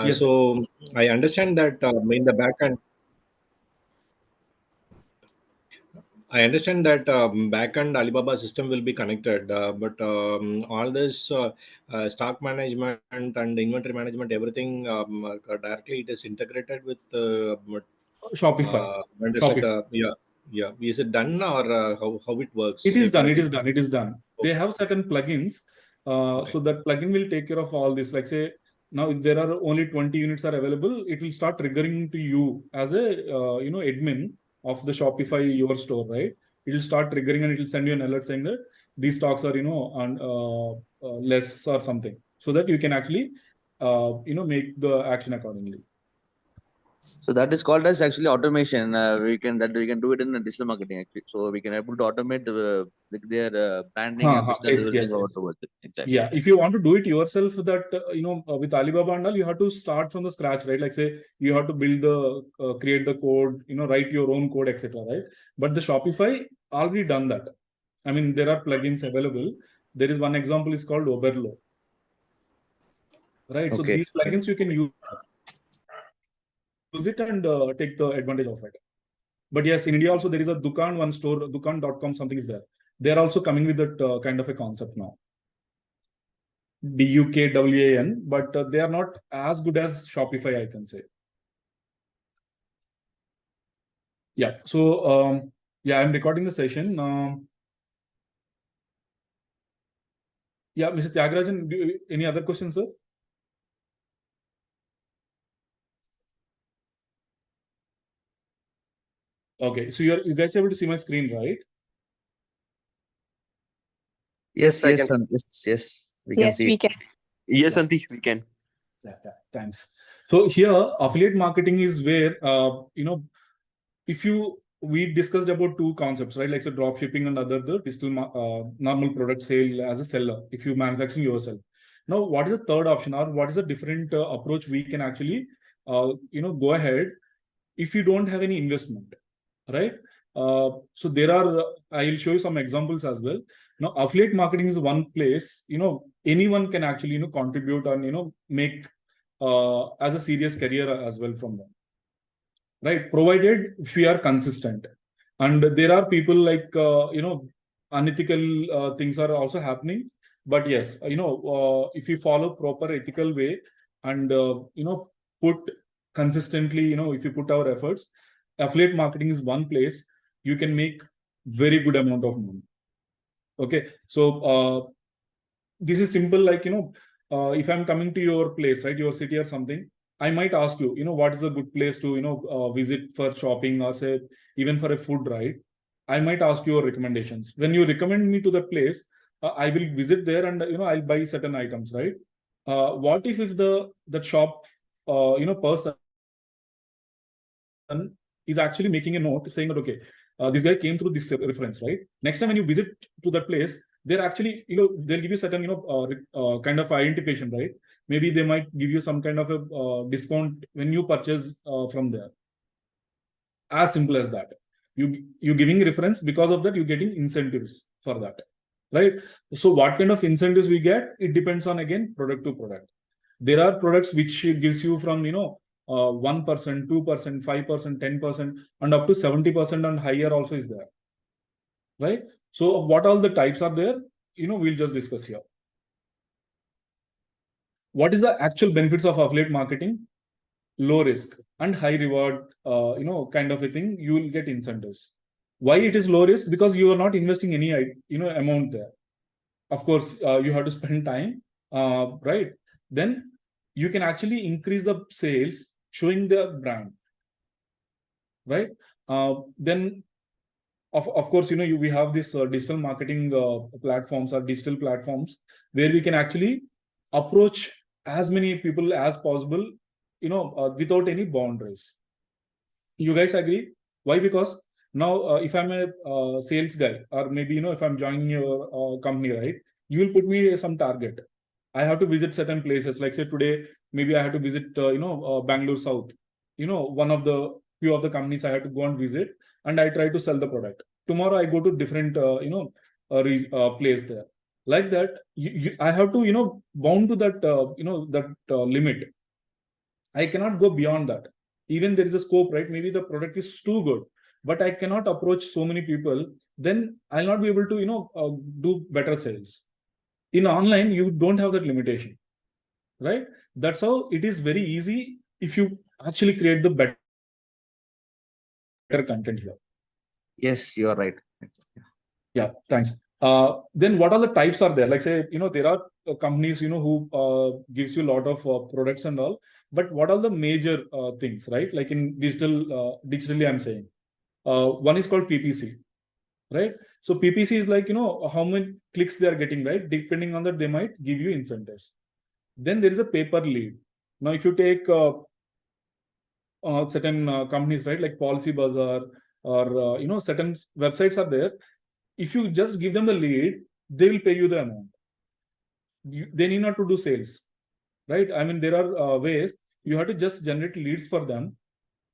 Yes. So I understand that in the backend, backend Alibaba system will be connected, but all this stock management and inventory management, everything directly it is integrated with Shopify. vendors like Shopify. yeah, yeah. Is it done or how it It works? is You can done. It is explain. done. It is done. They have certain plugins. Okay. So that plugin will take care of all this. Like say, now if there are only 20 units are available, it will start triggering to you as a admin of the Shopify your store, right? It will start triggering and it will send you an alert saying that these stocks are on less or something, so that you can actually make the action accordingly. So that is called as actually automation. We can do it in digital marketing actually. So we can able to automate their branding and business Yes, developing yes, over yes. towards it. Exactly. Yeah, if you want to do it yourself, that with Alibaba and all, you have to start from the scratch, right? Like say you have to build create the code, write your own code, etc. Right? But the Shopify already done that. I mean, there are plugins available. There is one example is called Oberlo, right? So Okay. these plugins you can use it and take the advantage of it. But yes, in India also there is a Dukan one store, Dukan.com something is there. They're also coming with that kind of a concept now. DUKWAN, but they are not as good as Shopify, I can say. Yeah. So I'm recording the session. Yeah, Mr. Tyagarajan, any other questions, sir? Okay, so you guys are able to see my screen, right? Yes, I yes, can. yes. We can Yes, see we it. can. Yes, Yeah. Santi, we can. Yeah, thanks. So here, affiliate marketing is where if we discussed about two concepts, right? Like so drop shipping and the digital normal product sale as a seller if you manufacturing yourself. Now, what is the third option, or what is a different approach we can actually go ahead if you don't have any investment, right? So there are I'll show you some examples as well. Now, affiliate marketing is one place anyone can actually contribute and make as a serious career as well from them, right? Provided if we are consistent. And there are people like unethical things are also happening, but yes, if you follow proper ethical way and put consistently, if you put our efforts, affiliate marketing is one place you can make very good amount of money. Okay, so this is simple, like if I'm coming to your place, right, your city or something, I might ask you, what is a good place to visit for shopping, or say even for a food, right? I might ask your recommendations. When you recommend me to that place, I will visit there and I'll buy certain items, right? What if that shop person is actually making a note saying that, okay, this guy came through this reference, right? Next time when you visit to that place, they're actually, they'll give you certain, kind of identification, right? Maybe they might give you some kind of a discount when you purchase from there. As simple as that. You're giving reference, because of that, you're getting incentives for that, right? So what kind of incentives we get, it depends on, again, product to product. There are products which gives you from 1%, 2%, 5%, 10%, and up to 70% and higher also is there, right? So what all the types are there, we'll just discuss here. What is the actual benefits of affiliate marketing? Low risk and high reward, kind of a thing. You will get incentives. Why it is low risk? Because you are not investing any amount there. Of course, you have to spend time, right? Then you can actually increase the sales showing the brand, right? Then of course, we have this digital marketing platforms or digital platforms where we can actually approach as many people as possible, without any boundaries. You guys agree? Why? Because now, if I'm a sales guy, or maybe if I'm joining your company, right, you will put me some target. I have to visit certain places. Like say today, maybe I have to visit Bangalore South. One of the few of the companies I have to go and visit, and I try to sell the product. Tomorrow I go to different place there. Like that, I have to bound to that limit. I cannot go beyond that. Even there is a scope, right? Maybe the product is too good, but I cannot approach so many people. Then I'll not be able to, do better sales. In online, you don't have that limitation, right? That's how it is very easy if you actually create the better content here. Yes, you are right. Yeah, thanks. Then what are the types are there? Like say, there are companies, who gives you a lot of products and all, but what are the major things, right? Like in digitally, I'm saying, one is called PPC, right? So PPC is like, how many clicks they are getting, right? Depending on that, they might give you incentives. Then there is a paper lead. Now, if you take certain companies, right, like Policy Bazaar or, certain websites are there. If you just give them the lead, they will pay you the amount. They need not to do sales, right? I mean, there are ways you have to just generate leads for them,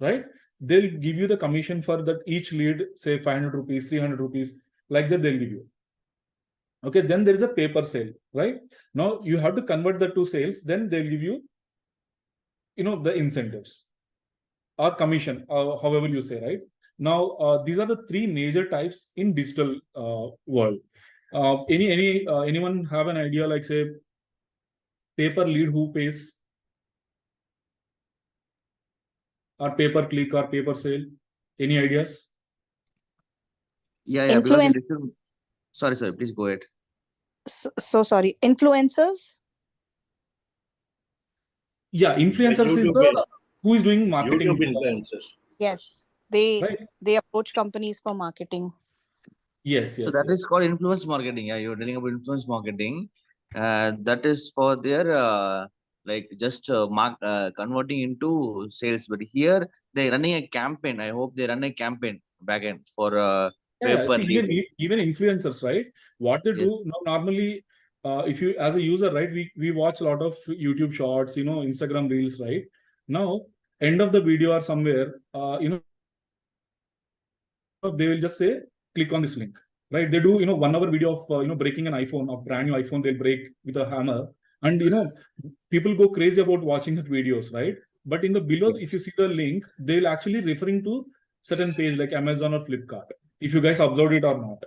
right? They'll give you the commission for that each lead, say 500 rupees, 300 rupees, like that they'll give you. Okay, then there is a paper sale, right? Now you have to convert that to sales, then they'll give you, the incentives or commission, however you say, right? Now, these are the three major types in digital world. Anyone have an idea, like say, paper lead who pays, or paper click or paper sale? Any ideas? Yeah, because in sorry, please go ahead. So sorry, influencers? Yeah, influencers is who is doing marketing. YouTube influencers. Yes, they approach companies for marketing. Yes. So that is called influence marketing. Yeah, you're dealing about influence marketing. That is for their like just converting into sales. But here they're running a campaign. I hope they run a campaign backend for paper lead. Even influencers, right? What they do now, normally, if you as a user, right, we watch a lot of YouTube shorts, Instagram reels, right? Now, end of the video or somewhere, they will just say, click on this link, right? They do, 1 hour video of, breaking an iPhone, a brand new iPhone, they'll break with a hammer. And, people go crazy about watching the videos, right? But in the below, if you see the link, they'll actually referring to certain page like Amazon or Flipkart, if you guys observed it or not,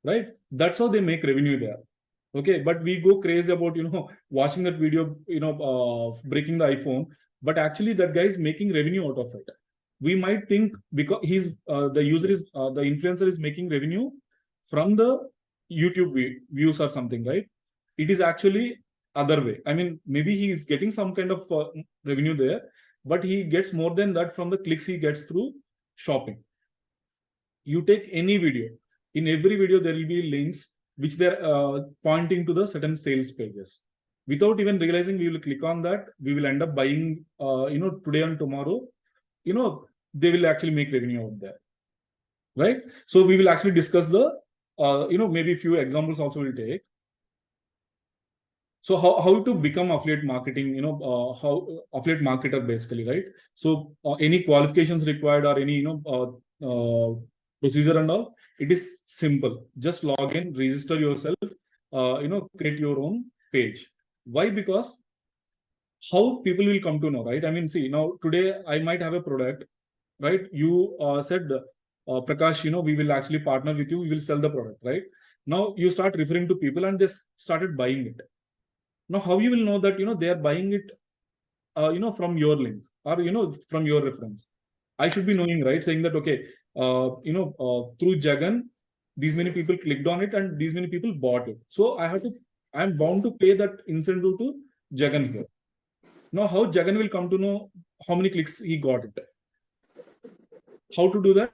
right? That's how they make revenue there. Okay, but we go crazy about, watching that video, breaking the iPhone, but actually that guy is making revenue out of it. We might think because the influencer is making revenue from the YouTube views or something, right? It is actually other way. I mean, maybe he is getting some kind of revenue there, but he gets more than that from the clicks he gets through shopping. You take any video, in every video there will be links which they're pointing to the certain sales pages. Without even realizing, we will click on that, we will end up buying, today and tomorrow, they will actually make revenue out there, right? So we will actually discuss the, maybe a few examples also will take. So how to become affiliate marketing, how affiliate marketer basically, right? So any qualifications required or any, procedure and all, it is simple. Just log in, register yourself, create your own page. Why? Because how people will come to know, right? I mean, see, now today I might have a product, right? You said, Prakash, we will actually partner with you, we will sell the product, right? Now you start referring to people and they started buying it. Now, how you will know that, they are buying it, from your link or, from your reference? I should be knowing, right? Saying that, okay, through Jagan, these many people clicked on it and these many people bought it. So I'm bound to pay that incentive to Jagan here. Now, how Jagan will come to know how many clicks he got it? How to do that?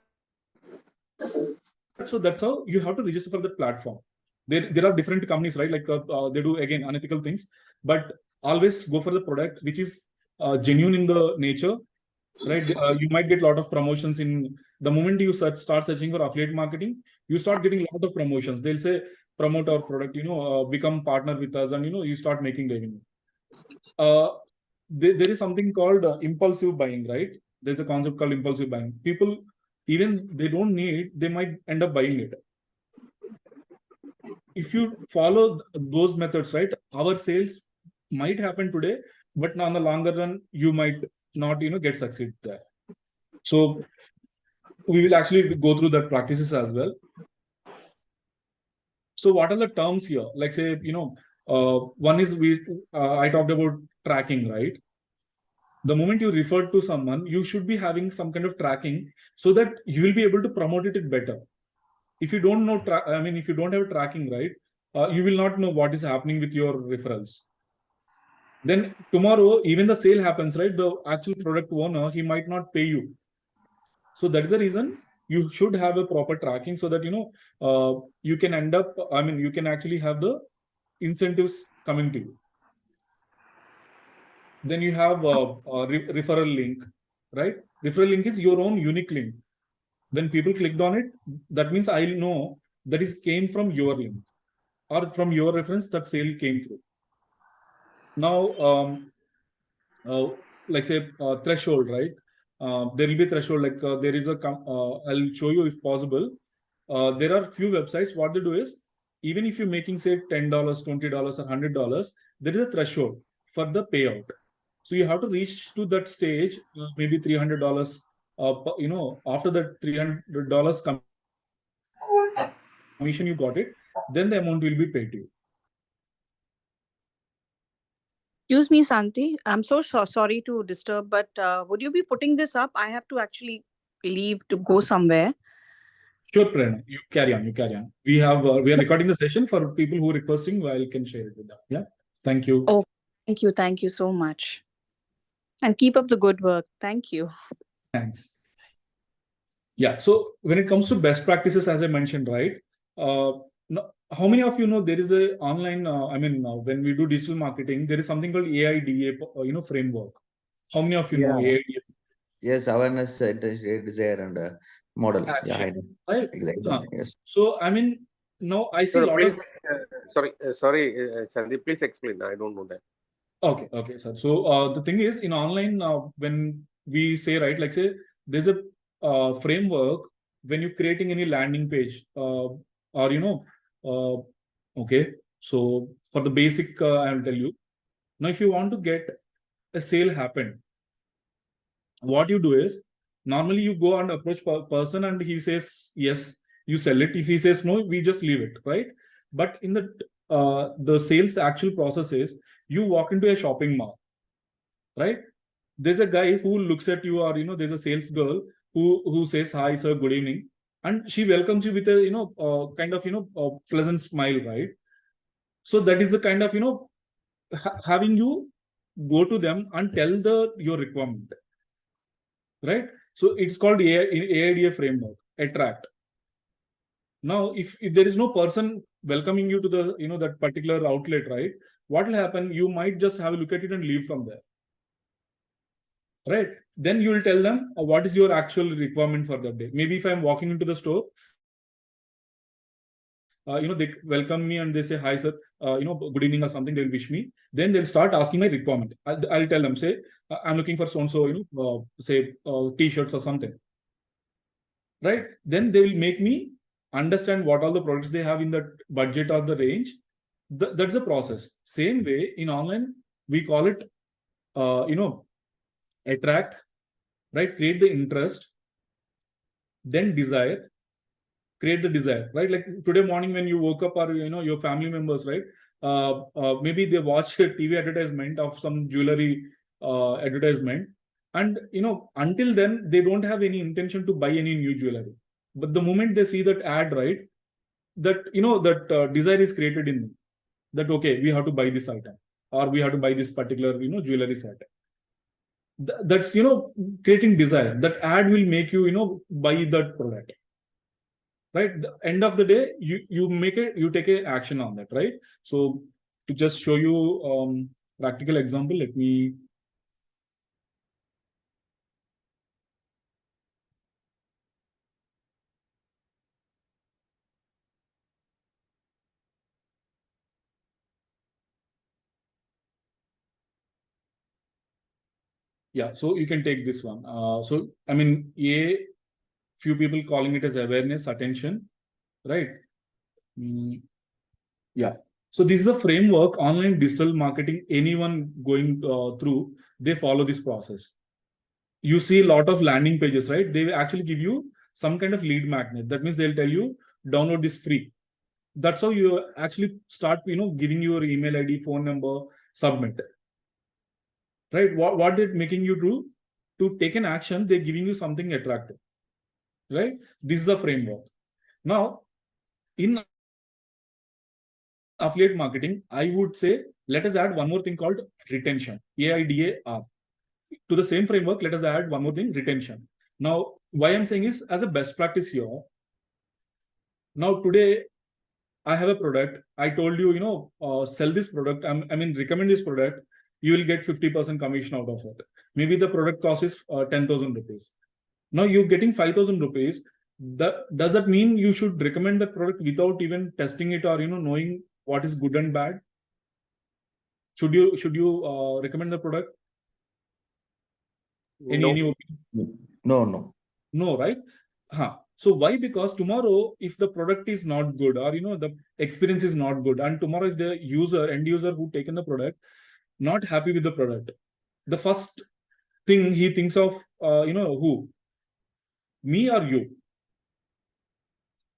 So that's how you have to register for the platform. There are different companies, right? Like they do, again, unethical things, but always go for the product which is genuine in the nature, right? You might get a lot of promotions in the moment you start searching for affiliate marketing, you start getting a lot of promotions. They'll say, promote our product, become partner with us, and, you start making revenue. There is something called impulsive buying, right? There's a concept called impulsive buying. People, even they don't need, they might end up buying it. If you follow those methods, right, our sales might happen today, but on the longer run, you might not, get succeed there. So we will actually go through that practices as well. So what are the terms here? Like say, one is I talked about tracking, right? The moment you refer to someone, you should be having some kind of tracking so that you will be able to promote it better. If you don't know, if you don't have tracking, right, you will not know what is happening with your referrals. Then tomorrow, even the sale happens, right? The actual product owner, he might not pay you. So that is the reason you should have a proper tracking so that, you can end up, you can actually have the incentives coming to you. Then you have a referral link, right? Referral link is your own unique link. When people clicked on it, that means I know that is came from your link or from your reference that sale came through. Now, like say threshold, right? There will be threshold, like there is I'll show you if possible. There are few websites, what they do is, even if you're making say $10, $20 or $100, there is a threshold for the payout. So you have to reach to that stage, maybe $300, after that $300 commission you got it, then the amount will be paid to you. Excuse me, Santi. I'm so sorry to disturb, but would you be putting this up? I have to actually leave to go somewhere. Sure, Prerna. You carry on. We are recording the session for people who are requesting. I can share it with them. Yeah. Thank you. Oh, thank you. Thank you so much. And keep up the good work. Thank you. Thanks. Yeah. So when it comes to best practices, as I mentioned, right? How many of you know there is a online? When we do digital marketing, there is something called AIDA, framework. How many of you know AIDA? Yes, awareness, desire, and model. Action, Yeah, right? exactly. Yes. So now I see a lot of. Sorry, Sandeep, please explain. I don't know that. Okay, sir. So the thing is, in online, when we say, right, like say, there's a framework when you're creating any landing page, okay. So for the basic, I'll tell you. Now, if you want to get a sale happen, what you do is, normally you go and approach person and he says yes, you sell it. If he says no, we just leave it, right? But in the sales actual process is, you walk into a shopping mall, right? There's a guy who looks at you, or there's a sales girl who says hi sir, good evening, and she welcomes you with a kind of pleasant smile, right? So that is the kind of having you go to them and tell your requirement, right? So it's called AIDA framework, attract. Now, if there is no person welcoming you to the that particular outlet, right? What will happen? You might just have a look at it and leave from there, right? Then you will tell them what is your actual requirement for that day. Maybe if I'm walking into the store, they welcome me and they say hi sir, good evening or something. They'll wish me. Then they'll start asking my requirement. I'll tell them, say I'm looking for so and so, say t-shirts or something, right? Then they will make me understand what all the products they have in that budget or the range. That's the process. Same way in online, we call it attract, right? Create the interest, then desire, create the desire, right? Like today morning when you woke up, or your family members, right? Maybe they watch a TV advertisement of some jewelry advertisement, and until then they don't have any intention to buy any new jewelry. But the moment they see that ad, right, that that desire is created in them, that okay, we have to buy this item, or we have to buy this particular jewelry set. That's creating desire. That ad will make you buy that product, right? The end of the day, you take a action on that, right? So to just show you practical example, let me. Yeah, so you can take this one. So few people calling it as awareness, attention, right? Yeah. So this is the framework, online digital marketing, anyone going through, they follow this process. You see a lot of landing pages, right? They actually give you some kind of lead magnet. That means they'll tell you, download this free. That's how you actually start, giving your email ID, phone number, submit. Right? What they're making you do to take an action, they're giving you something attractive. Right? This is the framework. Now, in affiliate marketing, I would say, let us add one more thing called retention, AIDAR. To the same framework, let us add one more thing, retention. Now, why I'm saying is, as a best practice here, now today, I have a product. I told you, sell this product. Recommend this product. You will get 50% commission out of it. Maybe the product cost is 10,000 rupees. Now you're getting 5,000 rupees. Does that mean you should recommend the product without even testing it or knowing what is good and bad? Should you recommend the product? Any opinion? No, right? So why? Because tomorrow, if the product is not good or the experience is not good, and tomorrow if the end user who taken the product not happy with the product, the first thing he thinks of, who? Me or you?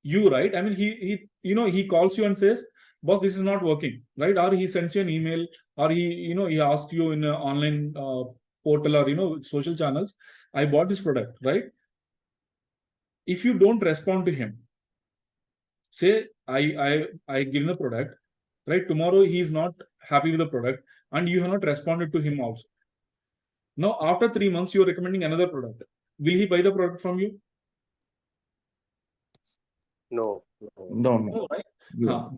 You, right? He calls you and says, boss, this is not working, right? Or he sends you an email, or he asks you in an online portal or social channels, I bought this product, right? If you don't respond to him, say I give the product, right? Tomorrow he is not happy with the product, and you have not responded to him also. Now after 3 months, you are recommending another product. Will he buy the product from you? No. Right?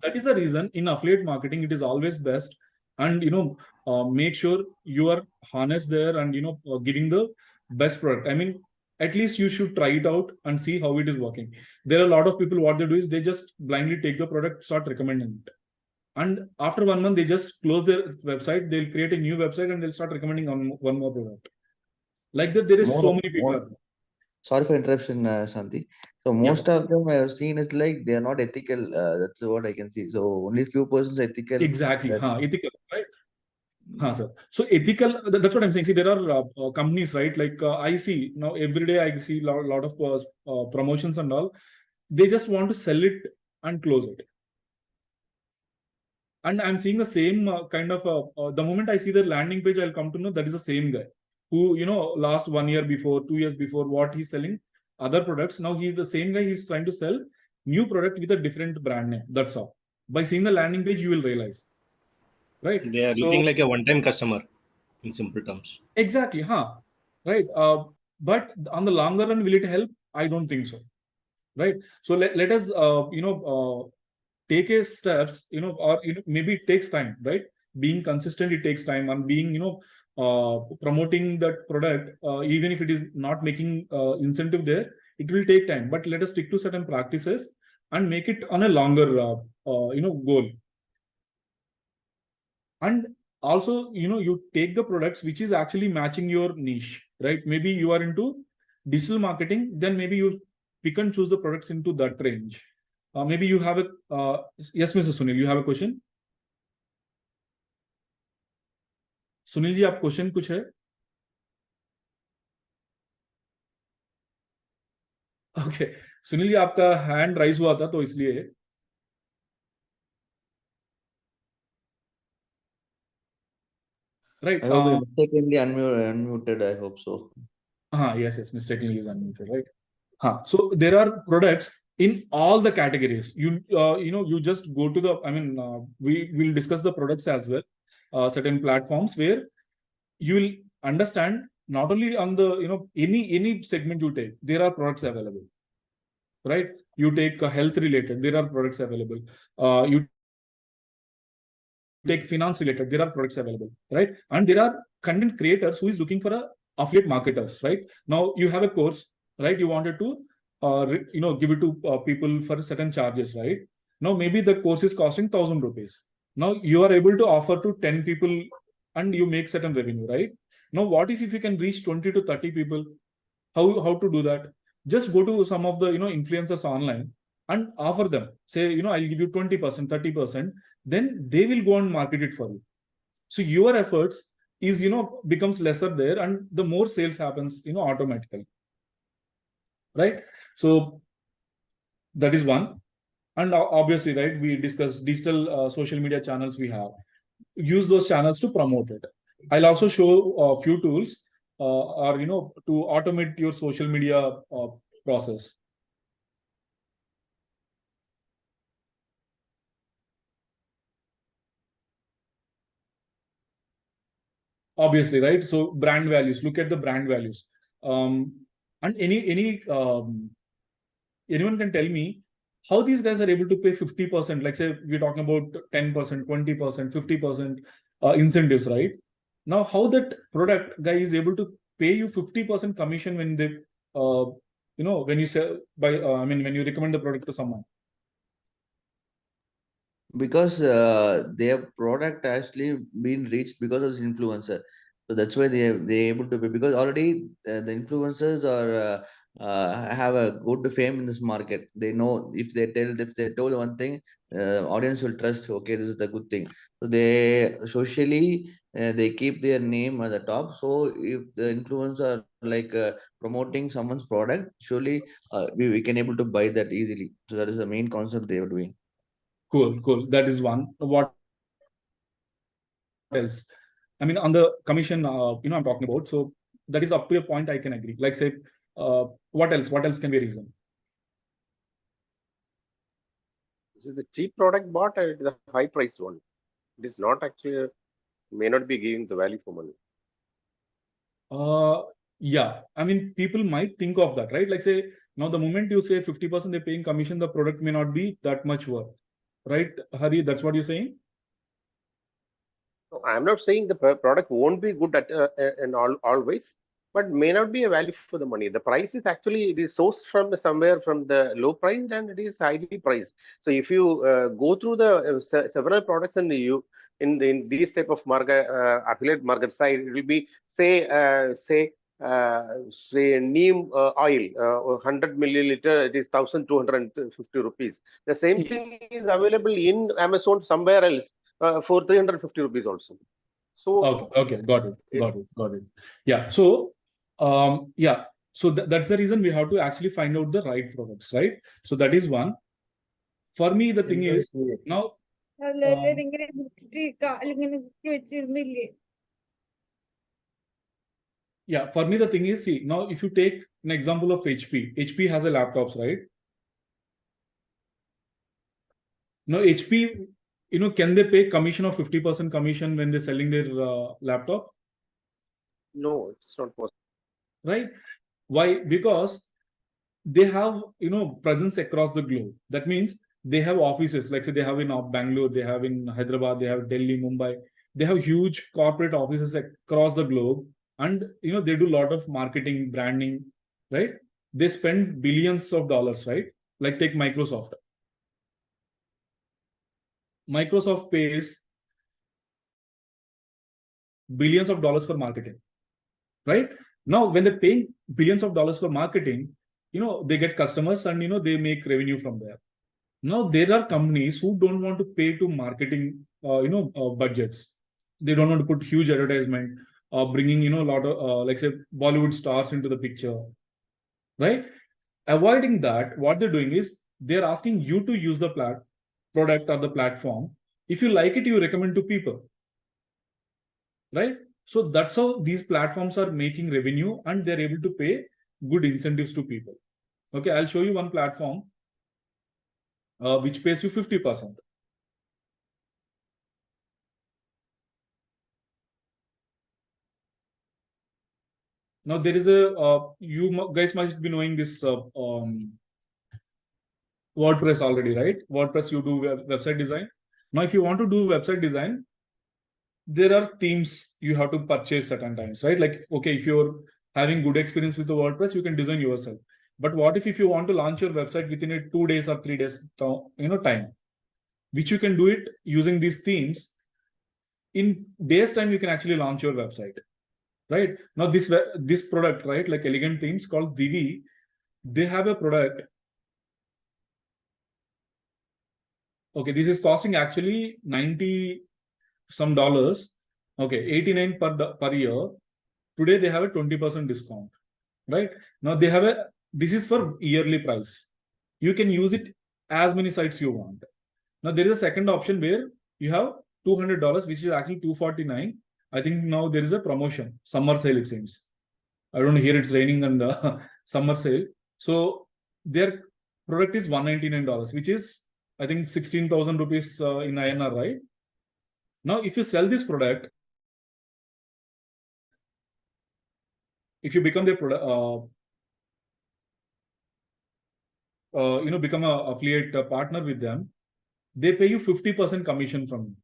That is the reason in affiliate marketing, it is always best, and make sure you are honest there and giving the best product. At least you should try it out and see how it is working. There are a lot of people, what they do is they just blindly take the product, start recommending it. And after 1 month, they just close their website, they'll create a new website and they'll start recommending one more product. Like that, there is so many people. Sorry for interruption, Shanti. So most of them I have seen is like they are not ethical. That's what I can see. So only few persons ethical. Exactly. Ethical, right? Sir. So ethical, that's what I'm saying. See, there are companies, right? Like I see now every day I see a lot of promotions and all. They just want to sell it and close it. And I'm seeing the same kind of, the moment I see the landing page, I'll come to know that is the same guy who, last 1 year before, 2 years before, what he's selling other products. Now he's the same guy, he's trying to sell new product with a different brand name. That's all. By seeing the landing page, you will realize. Right? They are looking like a one-time customer in simple terms. Exactly. Right. But on the longer run, will it help? I don't think so. Right. So let us, take a steps, or maybe it takes time, right? Being consistent, it takes time, and being, promoting that product, even if it is not making incentive there, it will take time. But let us stick to certain practices and make it on a longer, goal. And also, you take the products which is actually matching your niche, right? Maybe you are into digital marketing, then maybe you pick and choose the products into that range. Maybe you have a, yes, Mr. Sunil, you have a question? Sunil ji, आप question कुछ है? Okay, Sunil ji, आपका hand raise हुआ था तो इसलिए. Right. I hope you mistakenly unmuted. I hope so. Yes, mistakenly is unmuted, right? So there are products in all the categories. You just go to the. We will discuss the products as well. Certain platforms where you will understand not only on the any segment you take, there are products available, right? You take health related, there are products available. You take finance related, there are products available, right? And there are content creators who is looking for a affiliate marketers, right? Now you have a course, right? You wanted to give it to people for certain charges, right? Now maybe the course is costing 1,000 rupees. Now you are able to offer to 10 people and you make certain revenue, right? Now what if you can reach 20 to 30 people? How to do that? Just go to some of the influencers online and offer them. Say, I'll give you 20%, 30%. then they will go and market it for you. So your efforts is, becomes lesser there, and the more sales happens, automatically. Right? So that is one. And obviously, right, we discussed digital social media channels we have. Use those channels to promote it. I'll also show a few tools to automate your social media process. Obviously, right? So brand values, look at the brand values. And anyone can tell me how these guys are able to pay 50%, like say we're talking about 10%, 20%, 50% incentives, right? Now, how that product guy is able to pay you 50% commission when they, when you sell when you recommend the product to someone? Because their product actually been reached because of this influencer. So that's why they're able to pay, because already the influencers are have a good fame in this market. They know if they told one thing, audience will trust. Okay, this is the good thing. So they socially they keep their name at the top. So if the influencers are like promoting someone's product, surely we can able to buy that easily. So that is the main concept they are doing. Cool. That is one. What else? I mean, on the commission, I'm talking about. So that is up to a point I can agree. Like say, what else? What else can be a reason? So the cheap product bought and it is a high priced one. It is not actually, may not be giving the value for money. Yeah. I mean, people might think of that, right? Like say, now the moment you say 50% they're paying commission, the product may not be that much worth, right? Hari, that's what you're saying? No, I'm not saying the product won't be good at and always, but may not be a value for the money. The price is actually, it is sourced from somewhere from the low price and it is highly priced. So if you go through the several products and you in these type of market affiliate market side, it will be say neem oil, 100 milliliter, it is 1,250 rupees. The same thing is available in Amazon somewhere else for 350 rupees also. So okay, got it. Yeah. So so that's the reason we have to actually find out the right products, right? So that is one. For me, the thing is now. Yeah, for me, the thing is, see, now if you take an example of HP has a laptops, right? Now, HP, can they pay commission of 50% commission when they're selling their laptop? no, it's not possible. Right? Why? Because they have, presence across the globe. That means they have offices, like say they have in Bangalore, they have in Hyderabad, they have Delhi, Mumbai. They have huge corporate offices across the globe. And, they do a lot of marketing, branding, right? They spend billions of dollars, right? Like take Microsoft. Microsoft pays billions of dollars for marketing, right? Now, when they're paying billions of dollars for marketing, they get customers and, they make revenue from there. Now, there are companies who don't want to pay to marketing, budgets. They don't want to put huge advertisement, bringing, a lot of, like say, Bollywood stars into the picture, right? Avoiding that, what they're doing is they're asking you to use the product or the platform. If you like it, you recommend to people, right? So that's how these platforms are making revenue and they're able to pay good incentives to people. Okay, I'll show you one platform which pays you 50%. Now there is you guys must be knowing this WordPress already, right? WordPress, you do website design. Now, if you want to do website design, there are themes you have to purchase certain times, right? Like, okay, if you're having good experience with the WordPress, you can design yourself. But what if you want to launch your website within a 2 days or 3 days, time, which you can do it using these themes. In days time, you can actually launch your website, right? Now, this product, right, like Elegant Themes called Divi, they have a product Okay, this is costing actually 90 some dollars. Okay, 89 per year. Today they have a 20% discount, right? Now they have this is for yearly price. You can use it as many sites you want. Now there is a second option where you have $200, which is actually $249. I think now there is a promotion, summer sale it seems. I don't know, here it's raining and summer sale. So their product is $199, which is I think 16,000 rupees in INR, right? Now, if you sell this product, if you become the product, become a affiliate partner with them, they pay you 50% commission from you.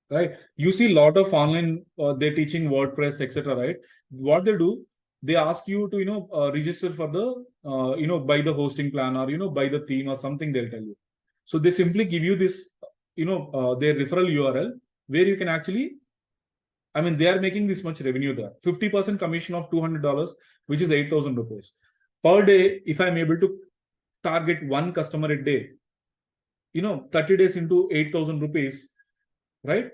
Right? You see a lot of online, they're teaching WordPress, etc. Right? What they do, they ask you to register for the buy the hosting plan or buy the theme or something. They'll tell you. So they simply give you this their referral URL where you can actually, I mean, they are making this much revenue there. 50% commission of $200, which is 8,000 rupees per day. If I'm able to target one customer a day, 30 days into 8,000 rupees, right?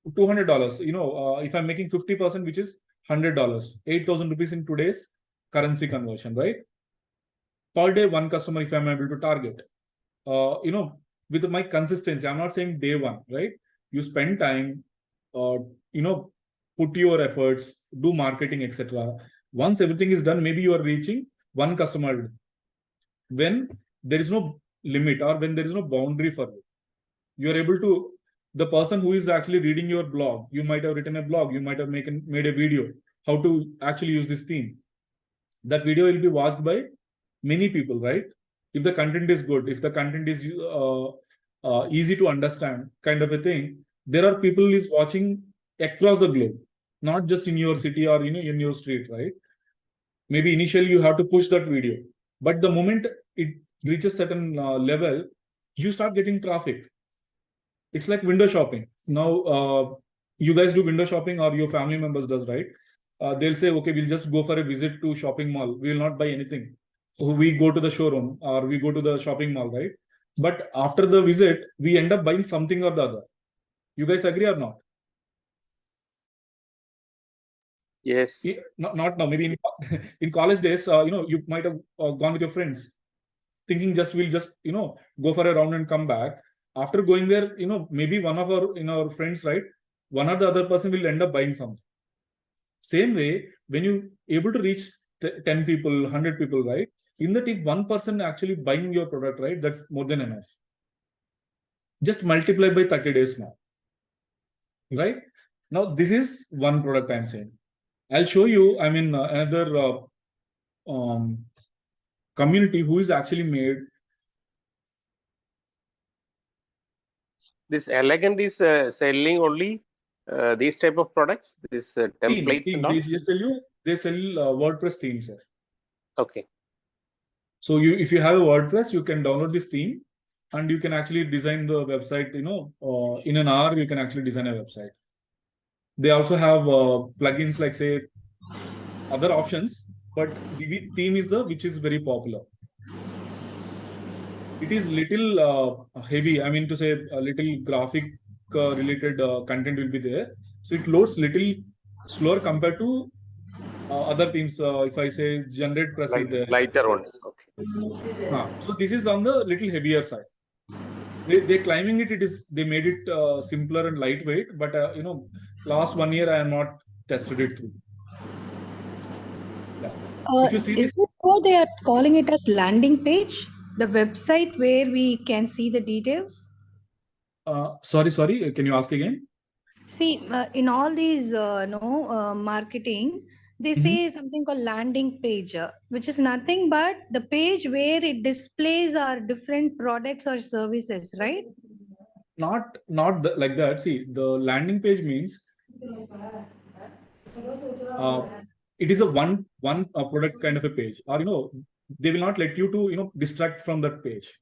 $200. If I'm making 50%, which is $100, 8,000 rupees in today's currency conversion, right? Per day, one customer, if I'm able to target, with my consistency, I'm not saying day one, right? You spend time, put your efforts, do marketing, etc. Once everything is done, maybe you are reaching one customer. When there is no limit or when there is no boundary for you, you are able to, the person who is actually reading your blog, you might have written a blog, you might have made a video, how to actually use this theme. That video will be watched by many people, right? If the content is good, if the content is easy to understand, kind of a thing, there are people is watching across the globe, not just in your city or in your street, right? Maybe initially you have to push that video, but the moment it reaches certain level, you start getting traffic. It's like window shopping. Now, you guys do window shopping or your family members does, right? They'll say, okay, we'll just go for a visit to shopping mall. We will not buy anything. So we go to the showroom or we go to the shopping mall, right? But after the visit, we end up buying something or the other. You guys agree or not? Yes. Not now. Maybe in college days, you might have gone with your friends, thinking we'll just go for a round and come back. After going there, maybe one of our friends, right? One or the other person will end up buying something. Same way, when you able to reach 10 people, 100 people, right? In that, if one person actually buying your product, right, that's more than enough. Just multiply by 30 days now, right? Now, this is one product I'm saying. I'll show you, I mean, another community who is actually made. This Elegant is selling only these type of products, this templates and all? They sell WordPress themes, sir. Okay. So if you have a WordPress, you can download this theme and you can actually design the website, in an hour, you can actually design a website. They also have plugins like, say, other options, but the theme is which is very popular. It is little heavy. I mean to say, a little graphic related content will be there. So it loads little slower compared to other themes. If I say GeneratePress is there. Lighter ones. Okay. So this is on the little heavier side. They're climbing it. They made it simpler and lightweight. But last 1 year I am not tested it through. Yeah. If you see is this, it what they are calling it as landing page? The website where we can see the details? sorry. Can you ask again? See, in all these marketing, they say something called landing page, which is nothing but the page where it displays our different products or services, right? Not like that. See, the landing page means it is a one product kind of a page, or they will not let you to distract from that page.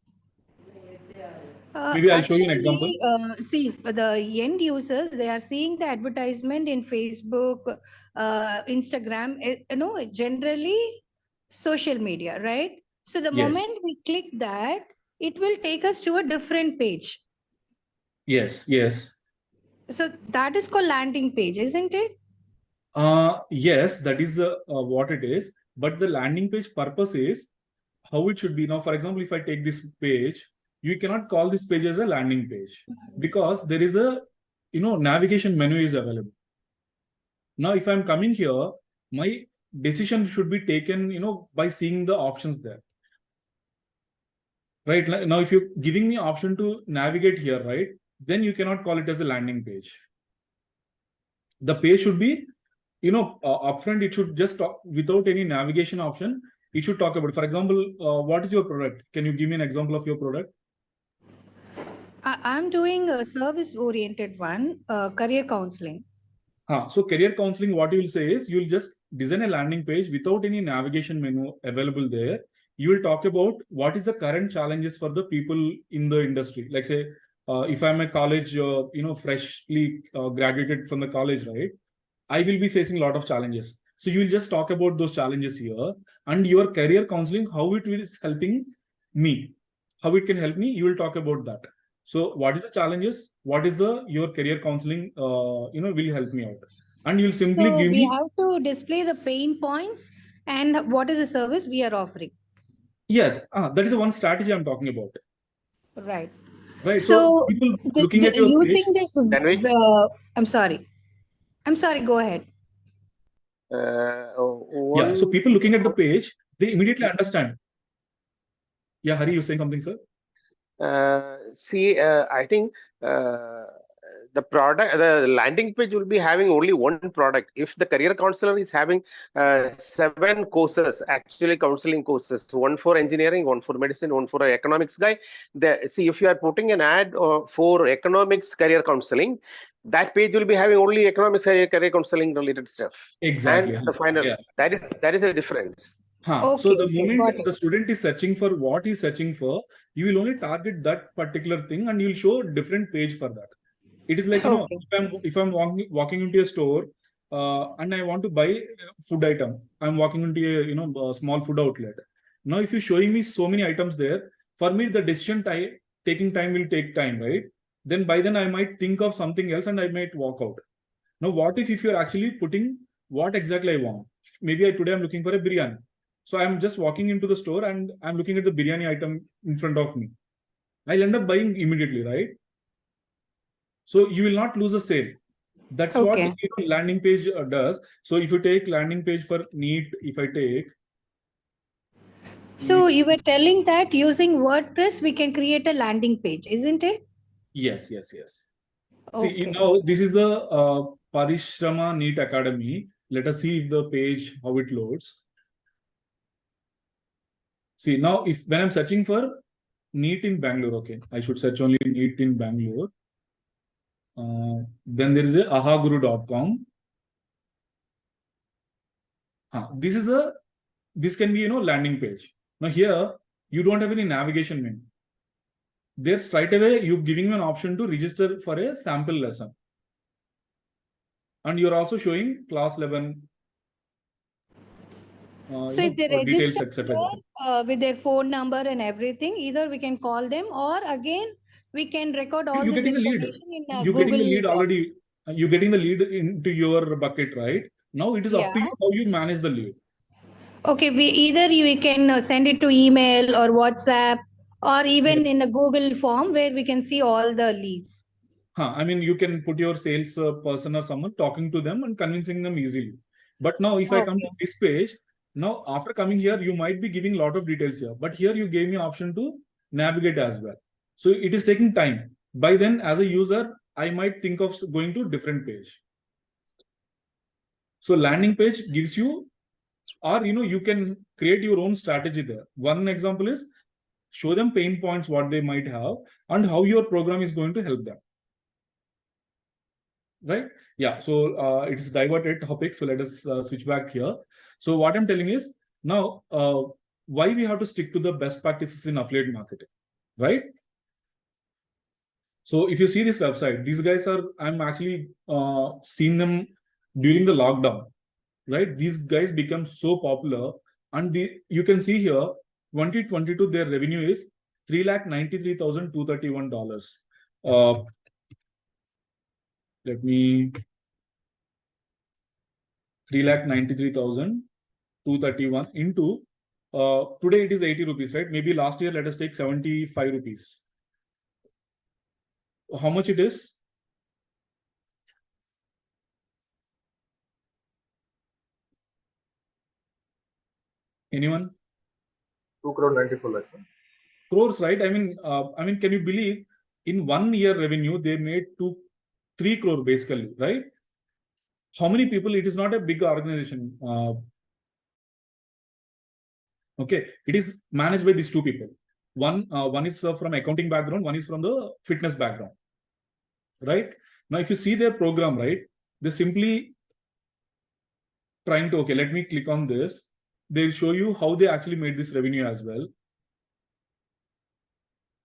Maybe I'll show you an example. See, the end users, they are seeing the advertisement in Facebook, Instagram, generally social media, right? So the moment we click that, it will take us to a different page. Yes, yes. So that is called landing page, isn't it? Yes, that is what it is. But the landing page purpose is how it should be. Now, for example, if I take this page, you cannot call this page as a landing page because there is a, navigation menu is available. Now, if I'm coming here, my decision should be taken, by seeing the options there. Right now, if you're giving me option to navigate here, right, then you cannot call it as a landing page. The page should be, upfront, it should just talk without any navigation option. It should talk about, for example, what is your product? Can you give me an example of your product? I'm doing a service-oriented one, career counseling. So career counseling, what you will say is, you will just design a landing page without any navigation menu available there. You will talk about what is the current challenges for the people in the industry. Like say, if I'm a college, freshly graduated from the college, right? I will be facing a lot of challenges. So you will just talk about those challenges here, and your career counseling, how it is helping me, how it can help me. You will talk about that. So what is the challenges? What is your career counseling? Will help me out, and you'll simply So give we me. have to display the pain points and what is the service we are offering. Yes, that is the one strategy I'm talking about. Right. Right. So people looking at your using page, this, I'm sorry, go ahead. Yeah. So people looking at the page, they immediately understand. Yeah, Hari, you saying something, sir? I think the landing page will be having only one product. If the career counselor is having 7 courses, actually counseling courses, one for engineering, one for medicine, one for an economics guy. If you are putting an ad for economics career counseling, that page will be having only economics career counseling related stuff. Exactly. And the final, yeah. that is a difference. So the moment the student is searching for what he's searching for, you will only target that particular thing, and you will show a different page for that. It is like, if I'm walking into a store and I want to buy a food item, I'm walking into a small food outlet. Now, if you're showing me so many items there, for me the decision taking time will take time, right? Then by then I might think of something else and I might walk out. Now, what if you're actually putting what exactly I want? Maybe today I'm looking for a biryani. So I'm just walking into the store and I'm looking at the biryani item in front of me. I'll end up buying immediately, right? So you will not lose a sale. That's what landing page does. So if you take landing page for NEET, if I take. So you were telling that using WordPress, we can create a landing page, isn't it? Yes. See, this is the Parishrama NEET Academy. Let us see if the page, how it loads. See, now when I'm searching for NEET in Bangalore, okay, I should search only NEET in Bangalore. Then there is a ahaguru.com. This can be, landing page. Now here, you don't have any navigation menu. There straight away, you're giving me an option to register for a sample lesson. And you're also showing class 11. So if they register with their phone number and everything, either we can call them or again, we can record all this information in You're Google. Getting the lead already. You're getting the lead into your bucket, right? Now it is up to you how you manage the lead. Okay, we can send it to email or WhatsApp or even in a Google form where we can see all the leads. I mean, you can put your sales person or someone talking to them and convincing them easily. But now if I come to this page, now after coming here, you might be giving a lot of details here. But here you gave me option to navigate as well. So it is taking time. By then, as a user, I might think of going to a different page. So landing page gives you, or you can create your own strategy there. One example is show them pain points, what they might have, and how your program is going to help them. Right? Yeah. So it's diverted topic. So let us switch back here. So what I'm telling is now why we have to stick to the best practices in affiliate marketing, right? So if you see this website, these guys I'm actually seen them during the lockdown, right? These guys become so popular, and you can see here 2022 their revenue is $393,231. Let me 393,231 into today it is 80 rupees, right? Maybe last year, let us take 75 rupees. How much it is? Anyone? 2.94 crore. Crores, right? I mean, can you believe in 1 year revenue they made 3 crore basically, right? How many people? It is not a big organization. Okay, it is managed by these 2 people. One is from accounting background, one is from the fitness background, right? Now, if you see their program, right, they simply trying to, okay, let me click on this. They'll show you how they actually made this revenue as well.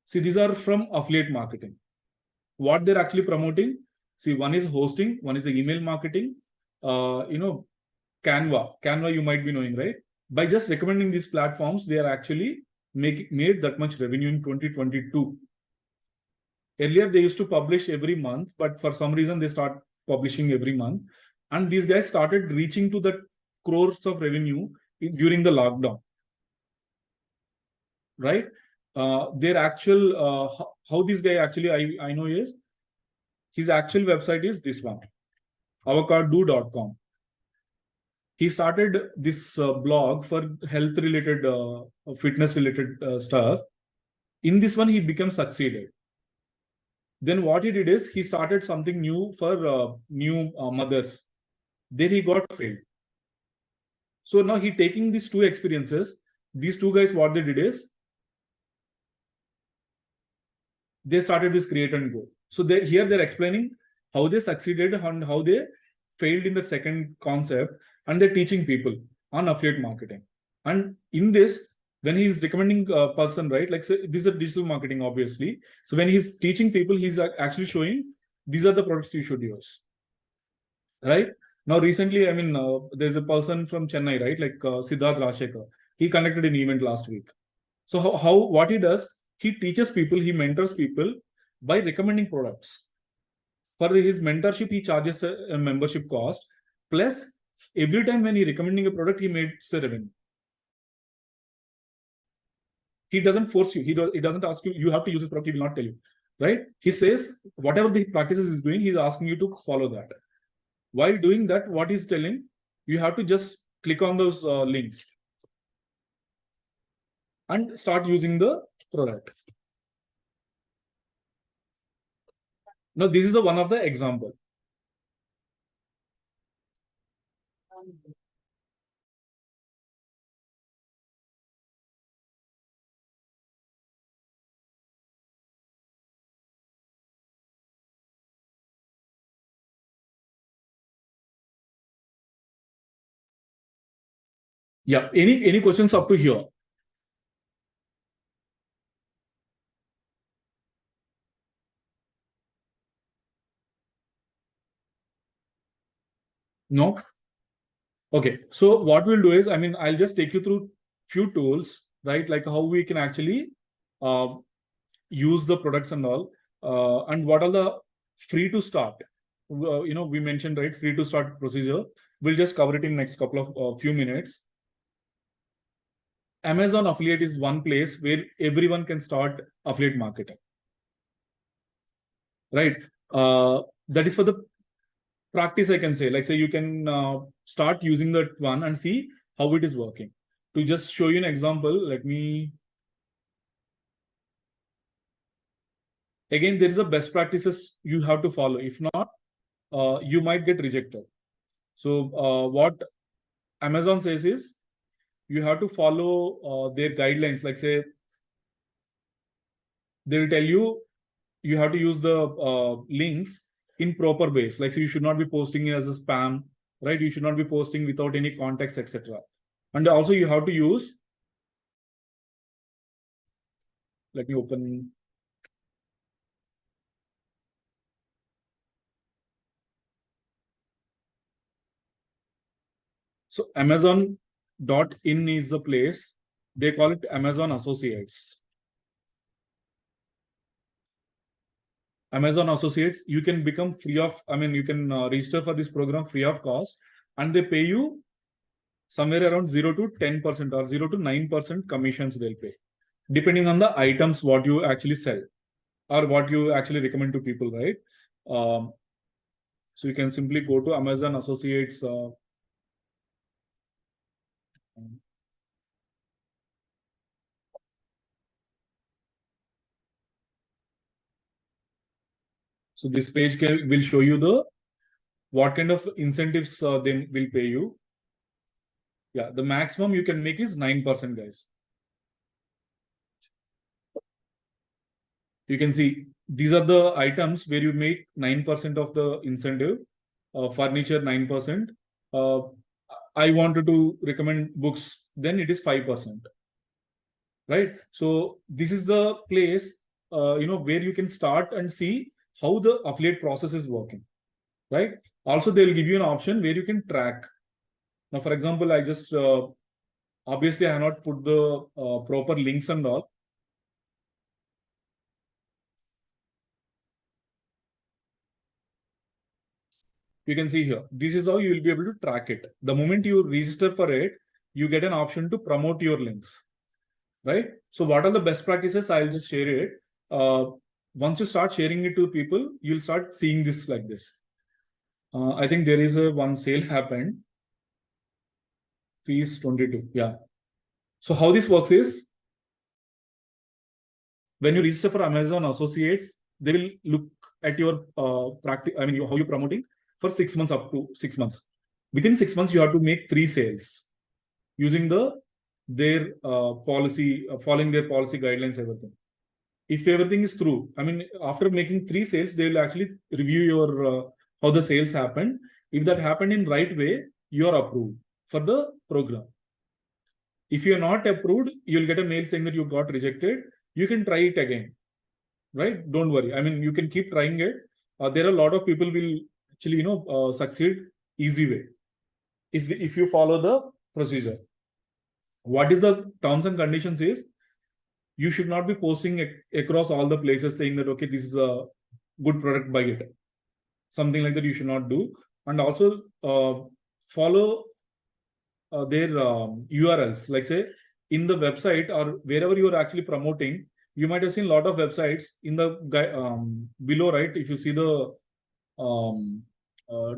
See, these are from affiliate marketing. What they're actually promoting, see, one is hosting, one is the email marketing, Canva you might be knowing, right? By just recommending these platforms, they are actually made that much revenue in 2022. Earlier, they used to publish every month, but for some reason, they start publishing every month. And these guys started reaching to the crores of revenue during the lockdown, right? Their actual, how this guy actually, I know is, his actual website is this one, avocado.com. He started this blog for health related, fitness related stuff. In this one, he became succeeded. Then what he did is he started something new for new mothers. There he got failed. So now he taking these 2 experiences. These 2 guys, what they did is they started this create and go. So here they're explaining how they succeeded and how they failed in the second concept, and they're teaching people on affiliate marketing. And in this, when he's recommending a person, right, like, so this is digital marketing, obviously. So when he's teaching people, he's actually showing these are the products you should use, right? Now, recently, I mean, there's a person from Chennai, right, like Siddharth Rajshekhar. He conducted an event last week. So what he does, he teaches people, he mentors people by recommending products. For his mentorship, he charges a membership cost. Plus, every time when he recommending a product, he makes a revenue. He doesn't force you. He doesn't ask you, you have to use this product. He will not tell you, right? He says, whatever the practices he's doing, he's asking you to follow that. While doing that, what he's telling, you have to just click on those links and start using the product. Now, this is one of the example. Yeah, any questions up to here? No? Okay, so what we'll do is, I mean, I'll just take you through few tools, right? Like how we can actually use the products and all, and what are the free to start. We mentioned, right, free to start procedure. We'll just cover it in next couple of few minutes. Amazon affiliate is one place where everyone can start affiliate marketing, right? That is for the practice, I can say. Like, say you can start using that one and see how it is working. To just show you an example, let me. Again, there is a best practices you have to follow. If not, you might get rejected. So what Amazon says is, you have to follow their guidelines. Like, say, they will tell you, you have to use the links in proper ways. Like, so you should not be posting it as a spam, right? You should not be posting without any context, etc. And also you have to use, let me open. So Amazon.in is the place. They call it Amazon Associates. Amazon Associates, you can become free of, you can register for this program free of cost, and they pay you somewhere around 0 to 10% or 0 to 9% commissions they'll pay, depending on the items what you actually sell or what you actually recommend to people, right? So you can simply go to Amazon Associates. So this page will show you what kind of incentives they will pay you. Yeah, the maximum you can make is 9%, guys. You can see these are the items where you make 9% of the incentive. Furniture 9%. I wanted to recommend books, then it is 5%. Right? So this is the place where you can start and see how the affiliate process is working. Right? Also, they'll give you an option where you can track. Now, for example, I just obviously I have not put the proper links and all. You can see here, this is how you will be able to track it. The moment you register for it, you get an option to promote your links, right? So what are the best practices? I'll just share it. Once you start sharing it to people, you'll start seeing this like this. I think there is one sale happened. Fees 22, yeah. So how this works is, when you register for Amazon Associates, they will look at your practice, how you're promoting for 6 months, up to 6 months. Within 6 months, you have to make 3 sales using their policy, following their policy guidelines, everything. If everything is true, after making 3 sales, they will actually review your how the sales happened. If that happened in right way, you are approved for the program. If you are not approved, you'll get a mail saying that you got rejected. You can try it again, right? Don't worry. You can keep trying it. There are a lot of people will actually, succeed easy way if you follow the procedure. What is the terms and conditions is, you should not be posting across all the places saying that, okay, this is a good product, buy it. Something like that you should not do. And also follow their URLs. Like say in the website or wherever you are actually promoting, you might have seen a lot of websites in the below, right? If you see the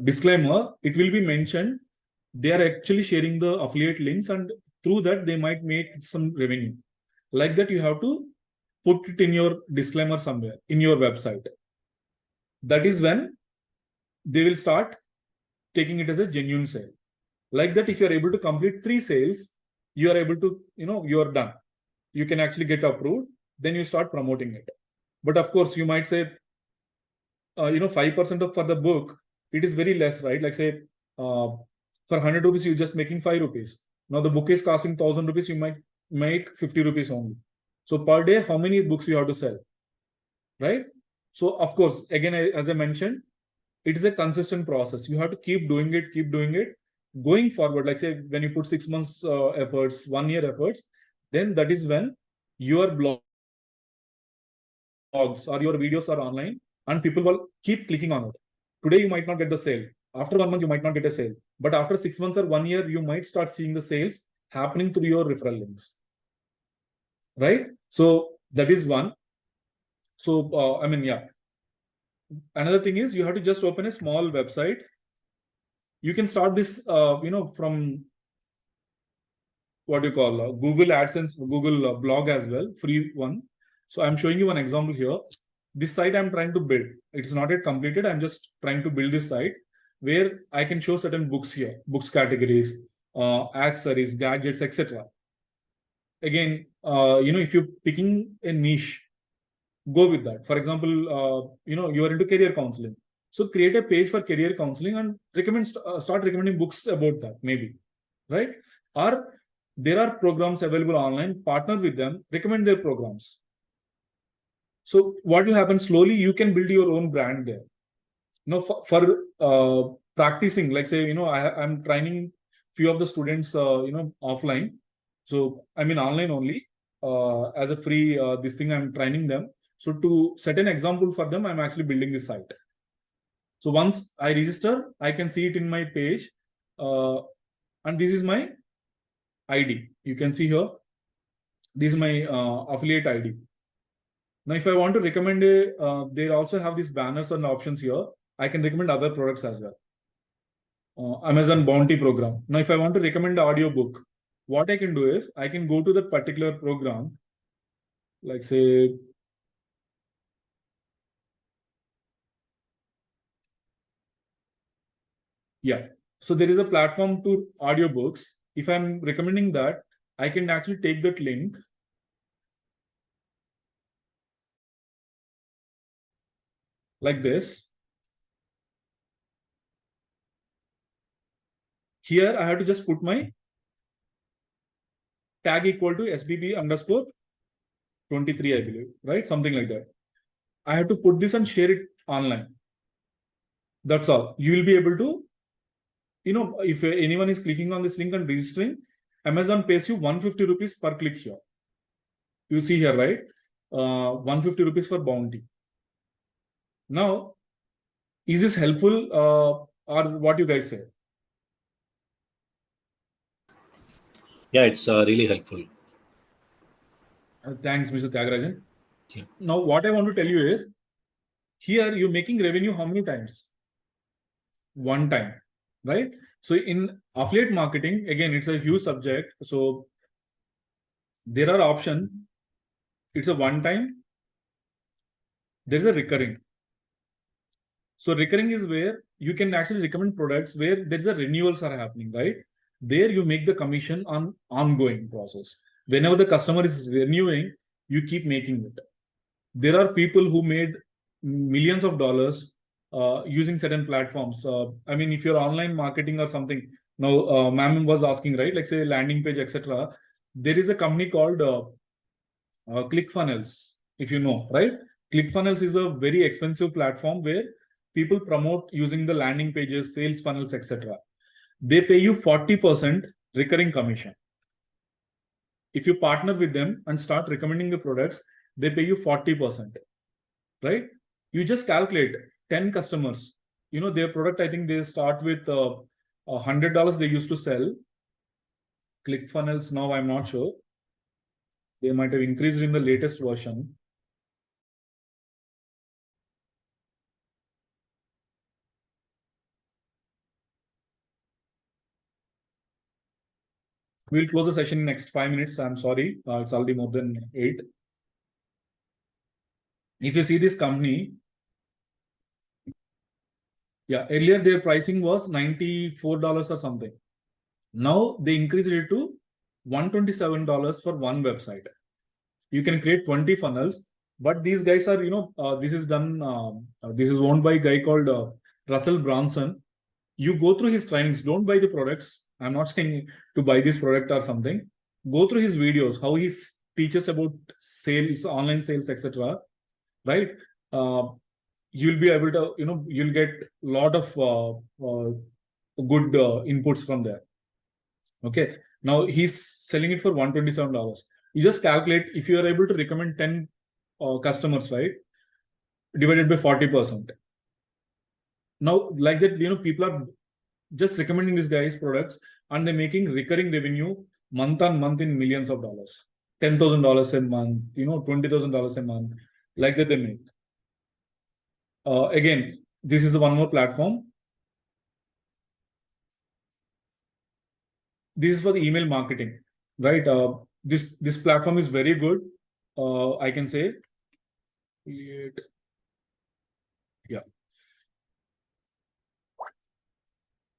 disclaimer, it will be mentioned they are actually sharing the affiliate links, and through that they might make some revenue. Like that, you have to put it in your disclaimer somewhere in your website. That is when they will start taking it as a genuine sale. Like that, if you are able to complete 3 sales, you are able to, you are done. You can actually get approved. Then you start promoting it. But of course, you might say, 5% for the book, it is very less, right? Like say, for 100 rupees, you're just making 5 rupees. Now the book is costing 1,000 rupees, you might make 50 rupees only. So per day, how many books you have to sell, right? So of course, again, as I mentioned, it is a consistent process. You have to keep doing it, going forward. Like say, when you put 6 months efforts, 1 year efforts, then that is when your blogs or your videos are online and people will keep clicking on it. Today, you might not get the sale. After 1 month, you might not get a sale. But after 6 months or 1 year, you might start seeing the sales happening through your referral links. Right? So that is one. So, yeah. Another thing is, you have to just open a small website. You can start this, from what you call Google AdSense, Google blog as well, free one. So I'm showing you one example here. This site I'm trying to build. It's not yet completed. I'm just trying to build this site where I can show certain books here, books categories, accessories, gadgets, etc. Again, if you're picking a niche, go with that. For example, you are into career counseling. So create a page for career counseling and start recommending books about that, maybe, right? Or there are programs available online, partner with them, recommend their programs. So what will happen slowly, you can build your own brand there. For practicing, like say, I'm training few of the students, offline. So online only, as a free, this thing I'm training them. So to set an example for them, I'm actually building this site. So once I register, I can see it in my page. And this is my ID. You can see here, this is my affiliate ID. Now, if I want to recommend they also have these banners and options here. I can recommend other products as well. Amazon Bounty program. Now, if I want to recommend the audiobook, what I can do is I can go to that particular program, like say, yeah. So there is a platform to audiobooks. If I'm recommending that, I can actually take that link. Like this. Here, I have to just put my tag equal to SBB_23, I believe, right? Something like that. I have to put this and share it online. That's all. You will be able to, if anyone is clicking on this link and registering, Amazon pays you 150 rupees per click here. You see here, right? 150 rupees for bounty. Now, is this helpful or what you guys say? Yeah, it's really helpful. Thanks, Mr. Tyagarajan. Yeah. Now, what I want to tell you is, here you're making revenue how many times? One time, right? So in affiliate marketing, again, it's a huge subject. So there are options. It's a one time. There's a recurring. So recurring is where you can actually recommend products where there's a renewals are happening, right? There you make the commission on ongoing process. Whenever the customer is renewing, you keep making it. There are people who made millions of dollars using certain platforms. I mean, if you're online marketing or something, now ma'am was asking, right? Like say landing page, etc. There is a company called ClickFunnels, if you know, right? ClickFunnels is a very expensive platform where people promote using the landing pages, sales funnels, etc. They pay you 40% recurring commission. If you partner with them and start recommending the products, they pay you 40%, right? You just calculate 10 customers. Their product, I think they start with $100 they used to sell. ClickFunnels, now I'm not sure. They might have increased in the latest version. We'll close the session in next 5 minutes. I'm sorry. It's already more than 8. If you see this company, yeah, earlier their pricing was $94 or something. Now they increased it to $127 for one website. You can create 20 funnels, but these guys are, this is done, this is owned by a guy called Russell Brunson. You go through his trainings, don't buy the products. I'm not saying to buy this product or something. Go through his videos, how he teaches about sales, online sales, etc. Right? You'll be able to, you'll get a lot of good inputs from there. Okay. Now he's selling it for $127. You just calculate if you are able to recommend 10 customers, right? Divided by 40%. Now, like that, people are just recommending this guy's products and they're making recurring revenue month on month in millions of dollars. $10,000 a month, $20,000 a month, like that they make. Again, this is the one more platform. This is for the email marketing, right? This platform is very good. I can say, yeah.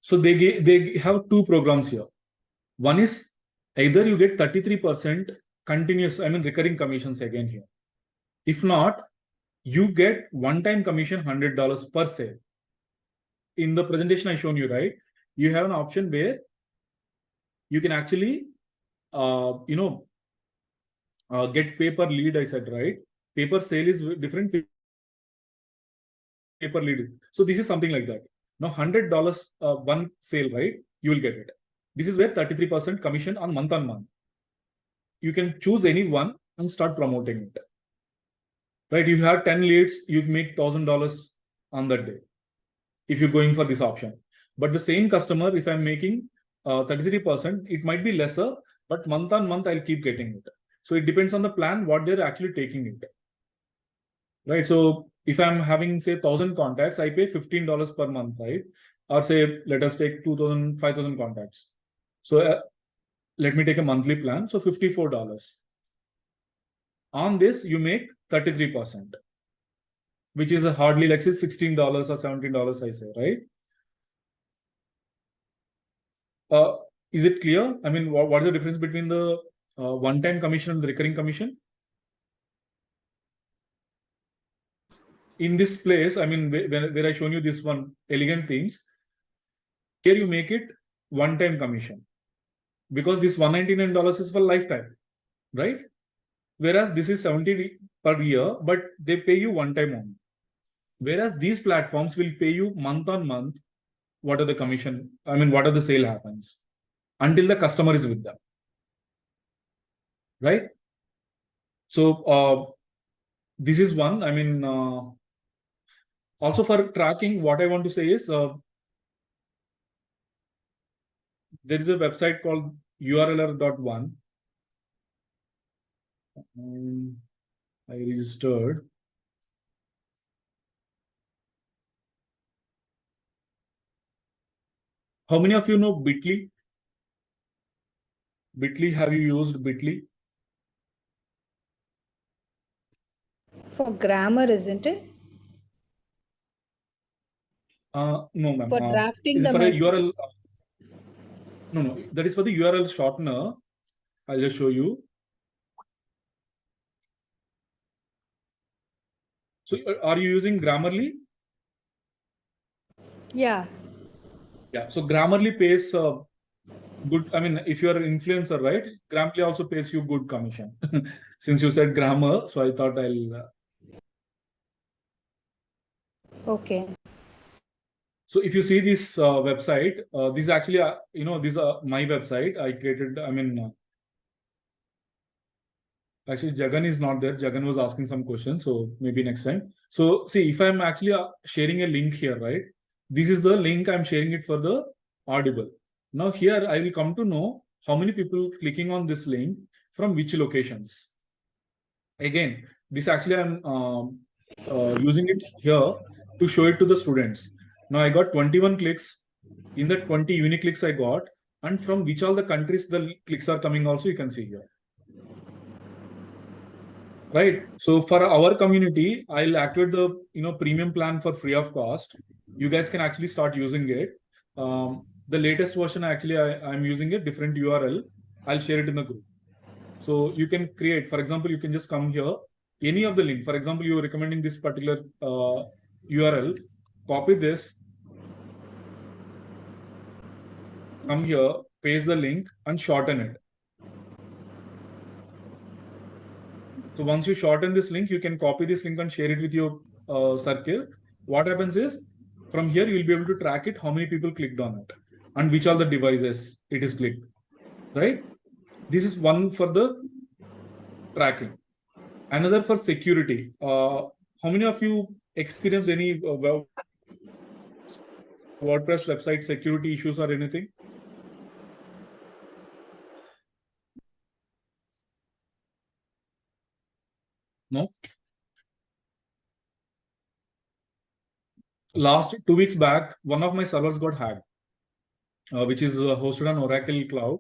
So they have two programs here. One is either you get 33% continuous, recurring commissions again here. If not, you get one-time commission $100 per sale. In the presentation I shown you, right? You have an option where you can actually, get pay per lead. I said, right? Pay per sale is different. Pay per lead. So this is something like that. Now $100 one sale, right? You will get it. This is where 33% commission on month. You can choose any one and start promoting it. right? You have 10 leads, you make $1,000 on that day if you're going for this option. But the same customer, if I'm making 33%, it might be lesser, but month on month, I'll keep getting it. So it depends on the plan, what they're actually taking it. Right. So if I'm having, say, 1,000 contacts, I pay $15 per month, right? Or say, let us take 2,000, 5,000 contacts. So let me take a monthly plan. So $54. On this, you make 33%, which is hardly, let's say, $16 or $17, I say, right? Is it clear? I mean, what's the difference between the one-time commission and the recurring commission? In this place, I mean, where I shown you this one, elegant themes, here you make it one-time commission because this $199 is for lifetime, right? Whereas this is $70 per year, but they pay you one time only. Whereas these platforms will pay you month on month. What are the commission? I mean, what are the sale happens until the customer is with them, right? So this is one. I mean, also for tracking, what I want to say is there is a website called urlr.one. I registered. How many of you know Bitly? Bitly, have you used Bitly? For grammar, isn't it? No, ma'am. For drafting Is it the for a message. URL? No, that is for the URL shortener. I'll just show you. So are you using Grammarly? Yeah. Yeah. So Grammarly pays good. I mean, if you're an influencer, right? Grammarly also pays you good commission. Since you said grammar, so I thought I'll. Okay. So if you see this website, this is actually, this is my website. I created, I mean, actually Jagan is not there. Jagan was asking some questions. So maybe next time. So see, if I'm actually sharing a link here, right? This is the link I'm sharing it for the Audible. Now here I will come to know how many people clicking on this link from which locations. Again, this actually I'm using it here to show it to the students. Now I got 21 clicks. In the 20 unique clicks I got, and from which all the countries the clicks are coming also you can see here. Right. So for our community, I'll activate the premium plan for free of cost. You guys can actually start using it. The latest version actually I'm using a different URL. I'll share it in the group. So you can create, for example, you can just come here, any of the link. For example, you're recommending this particular URL, copy this, come here, paste the link and shorten it. So once you shorten this link, you can copy this link and share it with your circle. What happens is from here, you'll be able to track it, how many people clicked on it and which are the devices it is clicked, right? This is one for the tracking. Another for security. How many of you experienced any WordPress website security issues or anything? No? Last 2 weeks back, one of my servers got hacked, which is hosted on Oracle Cloud.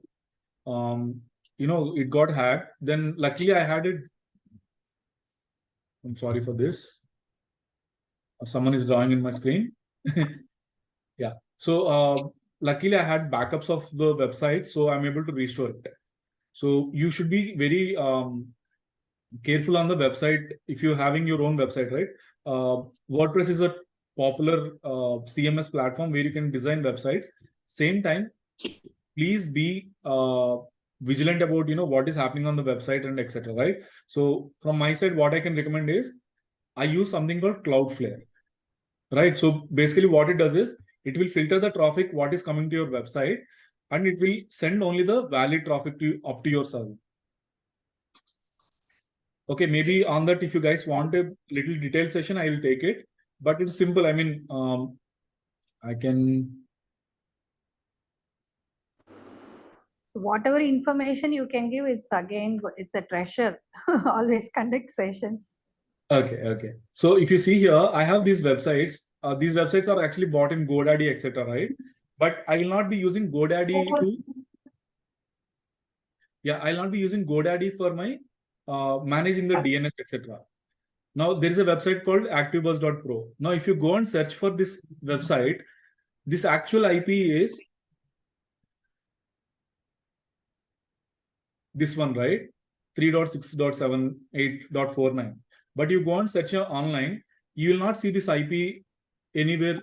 It got hacked. Then luckily I had it. I'm sorry for this. Someone is drawing in my screen. Yeah. So luckily I had backups of the website, so I'm able to restore it. So you should be very careful on the website if you're having your own website, right? WordPress is a popular CMS platform where you can design websites. Same time, please be vigilant about what is happening on the website and etc. Right? So from my side, what I can recommend is I use something called Cloudflare. Right? So basically, what it does is it will filter the traffic what is coming to your website, and it will send only the valid traffic up to your server. Okay, maybe on that, if you guys want a little detailed session, I will take it. But it's simple. I mean, I can. So whatever information you can give, it's a treasure. Always conduct sessions. Okay. So if you see here, I have these websites. These websites are actually bought in GoDaddy, etc. Right? But I will not be using GoDaddy to. Yeah, I'll not be using GoDaddy for my managing the DNS, etc. Now there is a website called ActiveBuzz.pro. Now, if you go and search for this website, this actual IP is this one, right? 3.6.7.8.49. But you go and search online, you will not see this IP anywhere,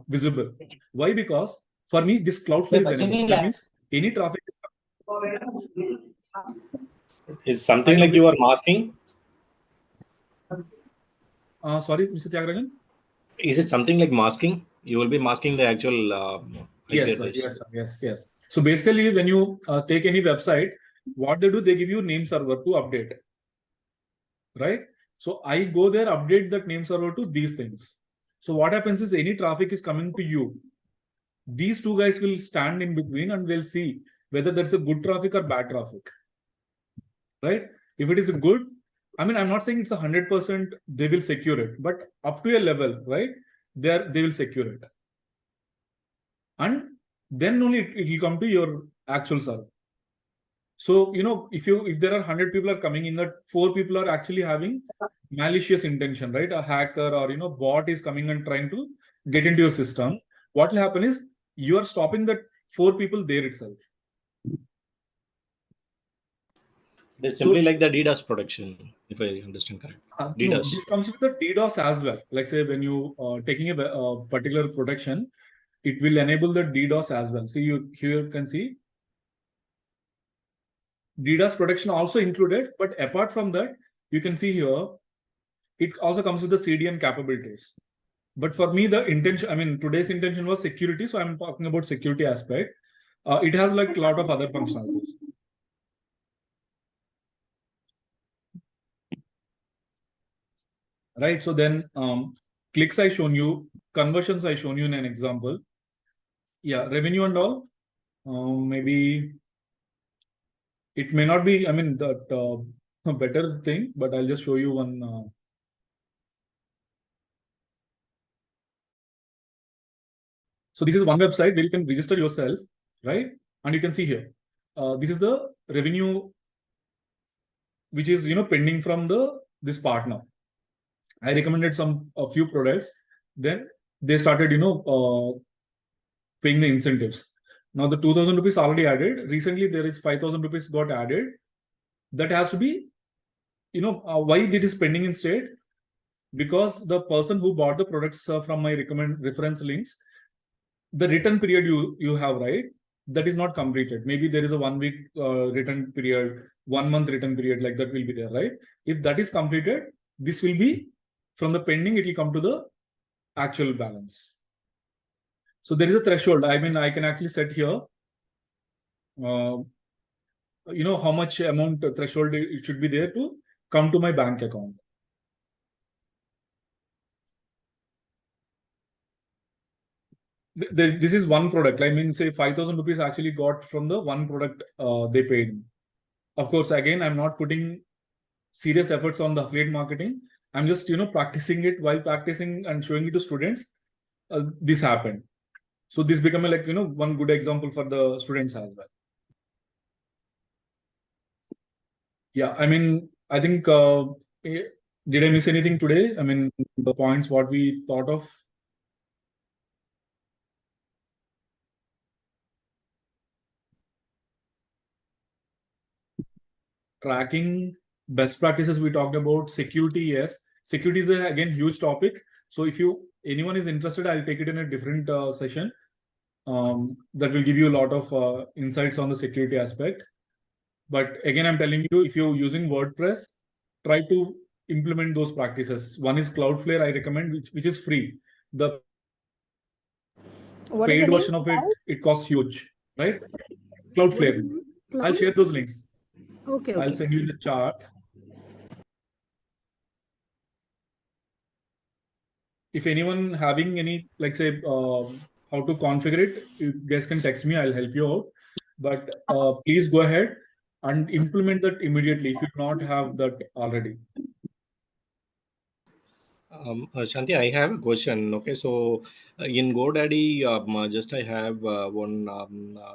visible. Why? Because for me, this Cloudflare is enabled. That means any traffic Is something like you are masking? Sorry, Mr. Tyagarajan? Is it something like masking? You will be masking the actual IP Yes, sir. address. Yes. So basically, when you take any website, what they do, they give you name server to update, right? So I go there, update that name server to these things. So what happens is any traffic is coming to you. These two guys will stand in between and they'll see whether that's a good traffic or bad traffic, right? If it is good, I mean, I'm not saying it's 100% they will secure it, but up to a level, right? They will secure it. And then only it will come to your actual server. So, if there are 100 people are coming in, that 4 people are actually having malicious intention, right? A hacker or, bot is coming and trying to get into your system. What will happen is you are stopping that 4 people there itself. It's simply like the DDoS protection, if I understand correctly. No, this comes with the DDoS as well. Like say when you taking a particular protection, it will enable the DDoS as well. See, here you can see DDoS protection also included, but apart from that, you can see here, it also comes with the CDN capabilities. But for me, the intention, I mean, today's intention was security. So I'm talking about security aspect. It has like a lot of other functionalities. Right. So then clicks I shown you, conversions I shown you in an example. Yeah, revenue and all. Maybe it may not be, I mean, that a better thing, but I'll just show you one. So this is one website where you can register yourself, right? And you can see here, this is the revenue, which is, pending from this partner. I recommended a few products. Then they started, paying the incentives. Now the 2,000 rupees already added. Recently, there is 5,000 rupees got added. That has to be, why it is pending in state? Because the person who bought the products from my reference links, the return period you have, right? That is not completed. Maybe there is a 1 week return period, 1 month return period, like that will be there, right? If that is completed, this will be from the pending, it will come to the actual balance. So there is a threshold. I mean, I can actually set here, how much amount threshold it should be there to come to my bank account. This is one product. I mean, say 5,000 rupees actually got from the one product they paid. Of course, again, I'm not putting serious efforts on the affiliate marketing. I'm just, practicing it. While practicing and showing it to students, this happened. So this became like, one good example for the students as well. Yeah, I mean, I think, did I miss anything today? I mean, the points, what we thought of. Tracking, best practices we talked about, security, yes. Security is again huge topic. So if anyone is interested, I'll take it in a different session. That will give you a lot of insights on the security aspect. But again, I'm telling you, if you're using WordPress, try to implement those practices. One is Cloudflare, I recommend, which is free. The paid version of it costs huge, right? Cloudflare. I'll share those links. Okay, I'll okay. send you the chart. If anyone having any, like say, how to configure it, you guys can text me, I'll help you out. But please go ahead and implement that immediately if you do not have that already. Shanti, I have a question. Okay, so in GoDaddy, just I have one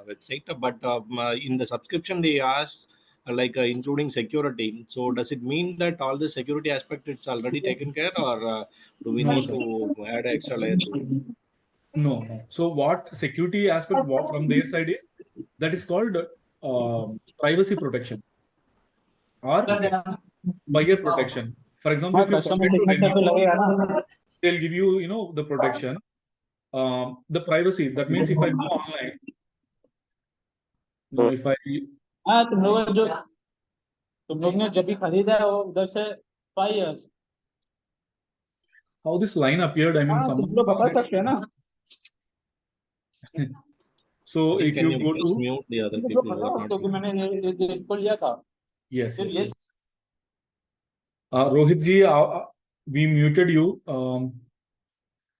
website, but in the subscription they ask like including security. So does it mean that all the security aspect it's already taken care, or do we No, need sir. to add extra layer to it? No. So what security aspect from their side is, that is called privacy protection or buyer protection. For example, if you forget to renew, they'll give you, the protection. The privacy, that means if I go online, if I, हाँ तुम लोग ने जब भी खरीदा है वो उधर से 5 years how this line appeared, I mean, हाँ तुम someone. लोग बता सकते हैं ना So I think if can you you go just to, mute the other तुम people लोग who are बताओ not क्योंकि here? मैंने ये को लिया था yes, फिर yes, ये yes. Rohit ji, we muted you.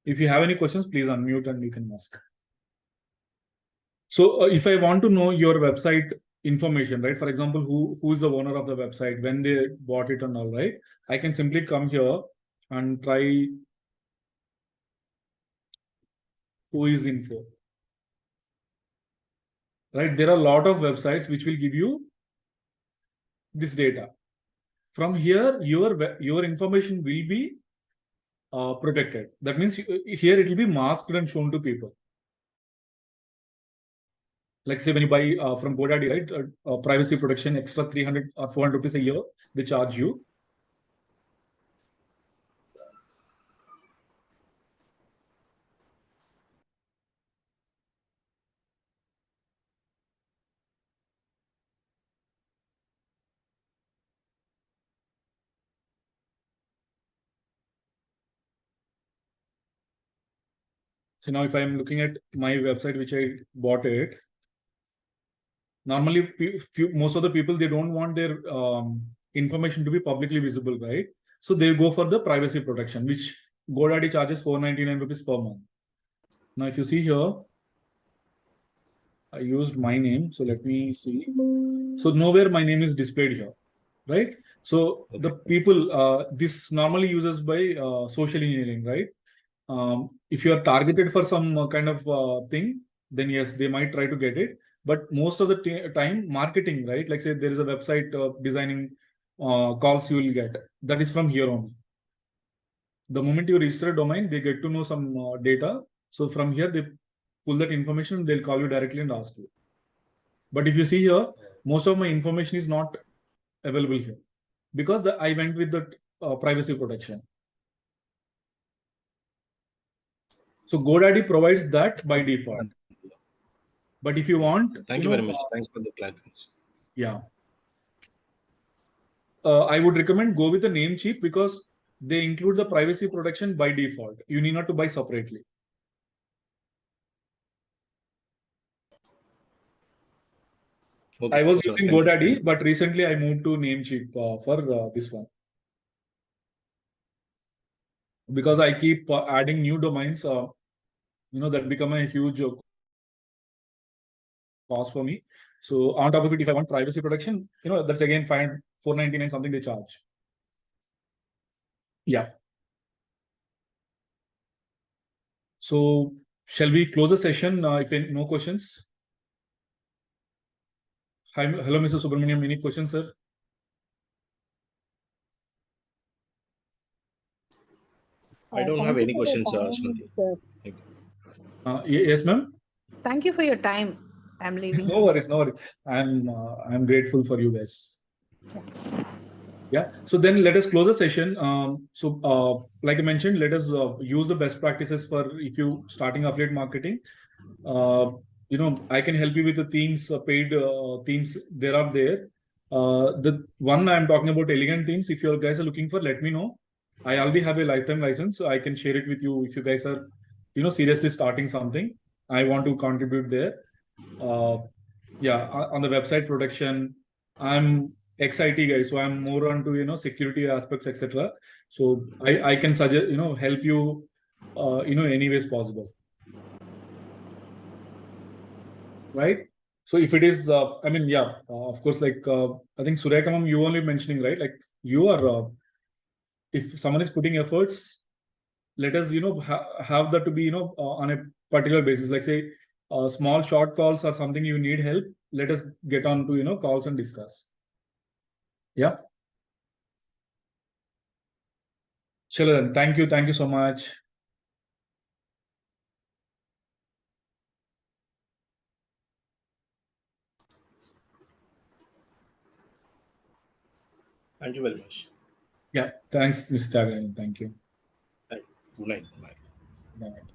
If you have any questions, please unmute and you can ask. So if I want to know your website information, right? For example, who is the owner of the website, when they bought it and all, right? I can simply come here and try who is info. Right? There are a lot of websites which will give you this data. From here, your information will be protected. That means here it will be masked and shown to people. Like say when you buy from GoDaddy, right? Privacy protection, extra 300 or 400 rupees a year, they charge you. So now if I'm looking at my website, which I bought it, normally most of the people, they don't want their information to be publicly visible, right? So they go for the privacy protection, which GoDaddy charges 499 rupees per month. Now, if you see here, I used my name. So let me see. So nowhere my name is displayed here, right? So the people, this normally uses by social engineering, right? If you are targeted for some kind of thing, then yes, they might try to get it. But most of the time, marketing, right? Like say there is a website designing calls you will get. That is from here on. The moment you register a domain, they get to know some data. So from here, they pull that information, they'll call you directly and ask you. But if you see here, most of my information is not available here because I went with the privacy protection. So GoDaddy provides that by default. But if you want, Thank you very much. Thanks for the clarification. Yeah. I would recommend go with the Namecheap because they include the privacy protection by default. You need not to buy separately. Okay, I was sure, using thank you. GoDaddy, but recently I moved to Namecheap for this one. Because I keep adding new domains, that become a huge cost for me. So on top of it, if I want privacy protection, that's again $499 something they charge. Yeah. So shall we close the session if no questions? Hi, hello, Mr. Subramaniam. Any questions, sir? I don't have any questions, Shanti. Thank you. Yes, ma'am. Thank you for your time. I'm leaving. No worries, no worries. I'm grateful for you guys. Yeah. So then let us close the session. Like I mentioned, let us use the best practices for if you starting affiliate marketing. I can help you with the themes, paid themes there are there. The one I'm talking about, elegant themes. If you guys are looking for, let me know. I already have a lifetime license, so I can share it with you if you guys are, seriously starting something. I want to contribute there. On the website protection, I'm ex-IT guy, so I'm more onto, you know, security aspects, etc. So I can suggest, you know, help you, you know, any ways possible. Right? So if it is, I mean, yeah, of course, like, I think Surekha ma'am, you only mentioning, right? Like you are, if someone is putting efforts, let us, you know, have that to be, you know, on a particular basis. Like say, small short calls or something you need help, let us get on to, you know, calls and discuss. Yeah. Chalo then. Thank you. Thank you so much. Thank you very much. Yeah. Thanks, Mr. Tyagarajan. Thank you. Good night. Bye. Bye.